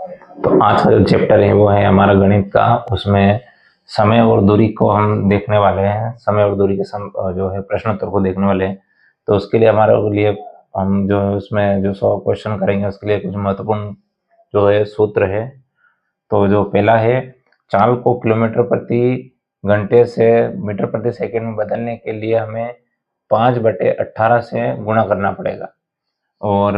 तो आज का जो चैप्टर है वो है हमारा गणित का। उसमें समय और दूरी को हम देखने वाले हैं, समय और दूरी के जो है प्रश्नोत्तर को देखने वाले हैं। तो उसके लिए हमारे लिए हम जो है उसमें जो 100 क्वेश्चन करेंगे उसके लिए कुछ महत्वपूर्ण जो है सूत्र है। तो जो पहला है, चाल को किलोमीटर प्रति घंटे से मीटर प्रति सेकंड में बदलने के लिए हमें 5/18 से गुणा करना पड़ेगा। और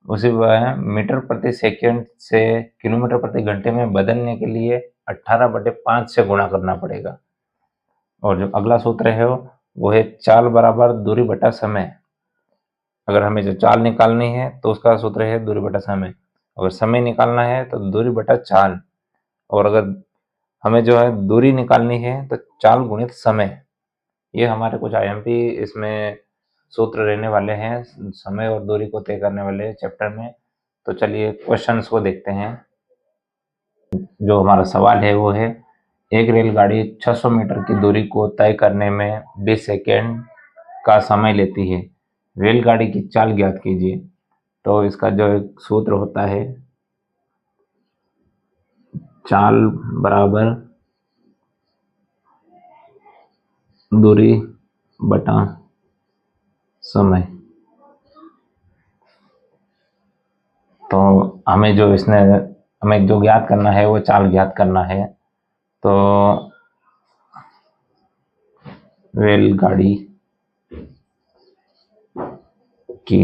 उसी वह मीटर प्रति सेकंड से किलोमीटर प्रति घंटे में बदलने के लिए 18/5 से गुणा करना पड़ेगा। और जो अगला सूत्र है वो है चाल बराबर दूरी बटा समय। अगर हमें जो चाल निकालनी है तो उसका सूत्र है दूरी बटा समय। अगर समय निकालना है तो दूरी बटा चाल। और अगर हमें जो है दूरी निकालनी है तो चाल गुणित समय। ये हमारे कुछ आईएमपी इसमें सूत्र रहने वाले हैं समय और दूरी को तय करने वाले चैप्टर में। तो चलिए क्वेश्चंस को देखते हैं। जो हमारा सवाल है वो है, एक रेलगाड़ी 600 मीटर की दूरी को तय करने में 20 सेकेंड का समय लेती है। रेलगाड़ी की चाल ज्ञात कीजिए। तो इसका जो एक सूत्र होता है, चाल बराबर दूरी बटा समय। तो हमें जो ज्ञात करना है वो चाल ज्ञात करना है। तो रेलगाड़ी की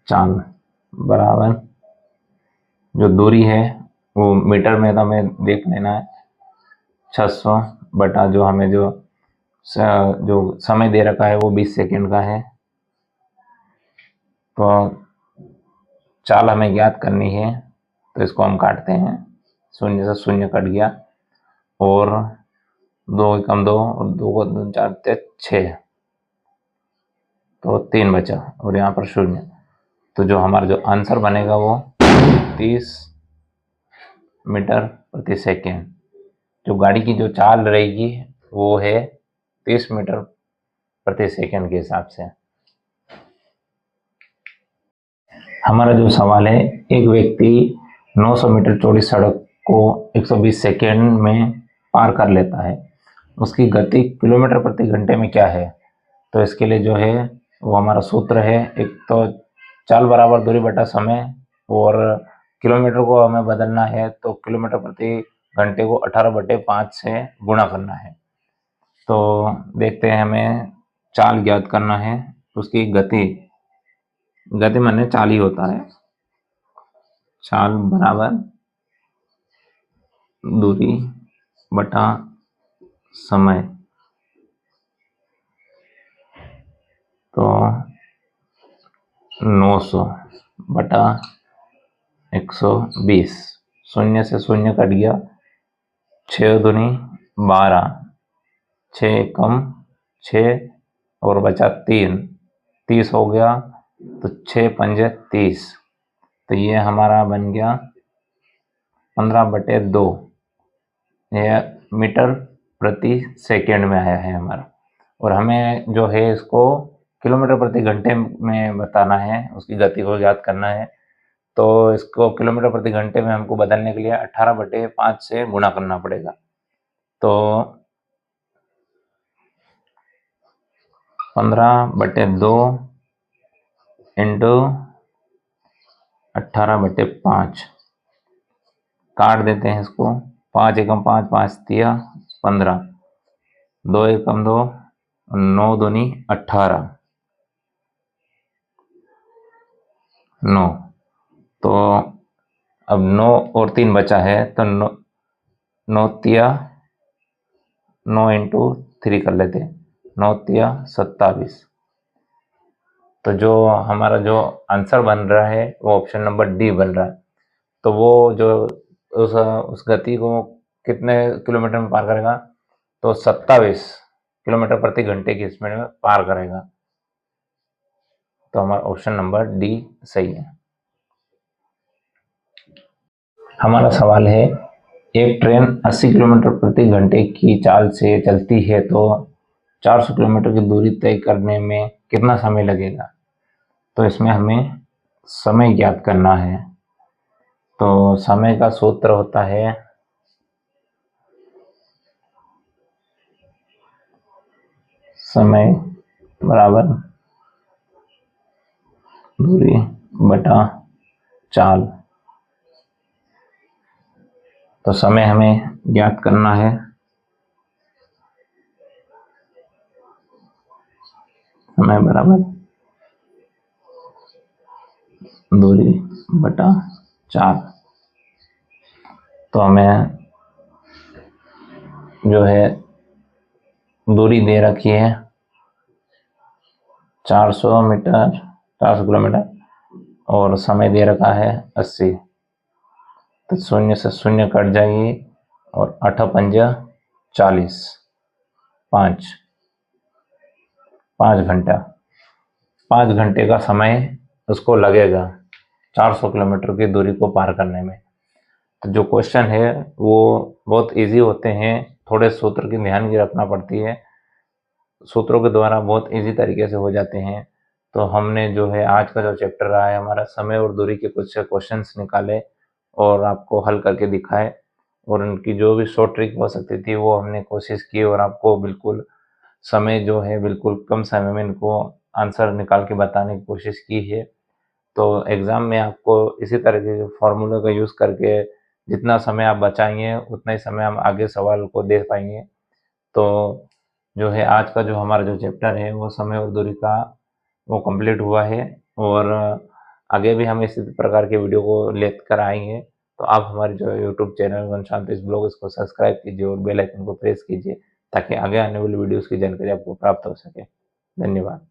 चाल बराबर जो दूरी है वो मीटर में तो हमें देख लेना है, 600 बटा जो हमें जो समय दे रखा है वो 20 सेकेंड का है। तो चाल हमें ज्ञात करनी है तो इसको हम काटते हैं, शून्य से शून्य कट गया और 2 एकम 2 और 2 को 2 4 6, तो 3 बचा और यहाँ पर शून्य। तो जो हमारा जो आंसर बनेगा वो 30 मीटर प्रति सेकेंड। जो गाड़ी की जो चाल रहेगी वो है 30 मीटर प्रति सेकेंड के हिसाब से। हमारा जो सवाल है, एक व्यक्ति 900 मीटर चौड़ी सड़क को 120 सेकेंड में पार कर लेता है, उसकी गति किलोमीटर प्रति घंटे में क्या है? तो इसके लिए जो है वो हमारा सूत्र है, एक तो चाल बराबर दूरी बटा समय और किलोमीटर को हमें बदलना है तो किलोमीटर प्रति घंटे को 18/5 से गुणा करना है। तो देखते हैं, हमें चाल ज्ञात करना है, उसकी गति माने चाल ही होता है। चाल बराबर दूरी बटा समय। तो 900 बटा 120, शून्य से शून्य कट गया, 6 दूनी 12, 6 कम 6 और बचा 3, 30 हो गया। तो 6 पंजे 30, तो ये हमारा बन गया 15/2। यह मीटर प्रति सेकेंड में आया है हमारा। और हमें जो है इसको किलोमीटर प्रति घंटे में बताना है, उसकी गति को याद करना है। तो इसको किलोमीटर प्रति घंटे में हमको बदलने के लिए 18/5 से गुणा करना पड़ेगा। तो 15/2 इंटू 18/5 काट देते हैं इसको। 5 एकम 5, 5 तिया 15, 2 एकम 2, 9 दूनी 18, 9। तो अब 9 और 3 बचा है तो 9 तिया 9 इंटू 3 कर लेते हैं, 9 तिया 27। तो जो हमारा जो आंसर बन रहा है वो ऑप्शन नंबर डी बन रहा है। तो वो जो उस गति को कितने किलोमीटर में पार करेगा? तो 27 किलोमीटर प्रति घंटे की स्पीड में पार करेगा। तो हमारा ऑप्शन नंबर डी सही है। हमारा सवाल है, एक ट्रेन 80 किलोमीटर प्रति घंटे की चाल से चलती है तो 400 किलोमीटर की दूरी तय करने में कितना समय लगेगा? तो इसमें हमें समय ज्ञात करना है। तो समय का सूत्र होता है समय बराबर दूरी बटा चाल। तो समय हमें ज्ञात करना है, समय बराबर दूरी बटा चाल। तो हमें जो है दूरी दे रखी है 400 मीटर, 400 किलोमीटर, और समय दे रखा है 80। तो शून्य से शून्य कट जाएगी और 8 पंजा 40, 5 घंटा, 5 घंटे का समय उसको लगेगा 400 किलोमीटर की दूरी को पार करने में। तो जो क्वेश्चन है वो बहुत इजी होते हैं, थोड़े सूत्र की ध्यान की रखना पड़ती है, सूत्रों के द्वारा बहुत इजी तरीके से हो जाते हैं। तो हमने जो है आज का जो चैप्टर रहा है हमारा, समय और दूरी के कुछ क्वेश्चंस निकाले और आपको हल करके दिखाए, और उनकी जो भी शॉर्ट ट्रिक हो सकती थी वो हमने कोशिश की, और आपको बिल्कुल समय जो है बिल्कुल कम समय में इनको आंसर निकाल के बताने की कोशिश की है। तो एग्ज़ाम में आपको इसी तरह के फॉर्मूले का यूज़ करके जितना समय आप बचाएंगे उतना ही समय हम आगे सवाल को दे पाएंगे। तो जो है आज का जो हमारा जो चैप्टर है वो समय और दूरी का वो कंप्लीट हुआ है, और आगे भी हम इसी प्रकार के वीडियो को लेकर आएंगे। तो आप हमारे जो यूट्यूब चैनल घनश्याम तेज ब्लॉग इसको सब्सक्राइब कीजिए और बेल आइकन को प्रेस कीजिए, ताकि आगे आने वाली वीडियोज़ की जानकारी आपको प्राप्त हो सके। धन्यवाद।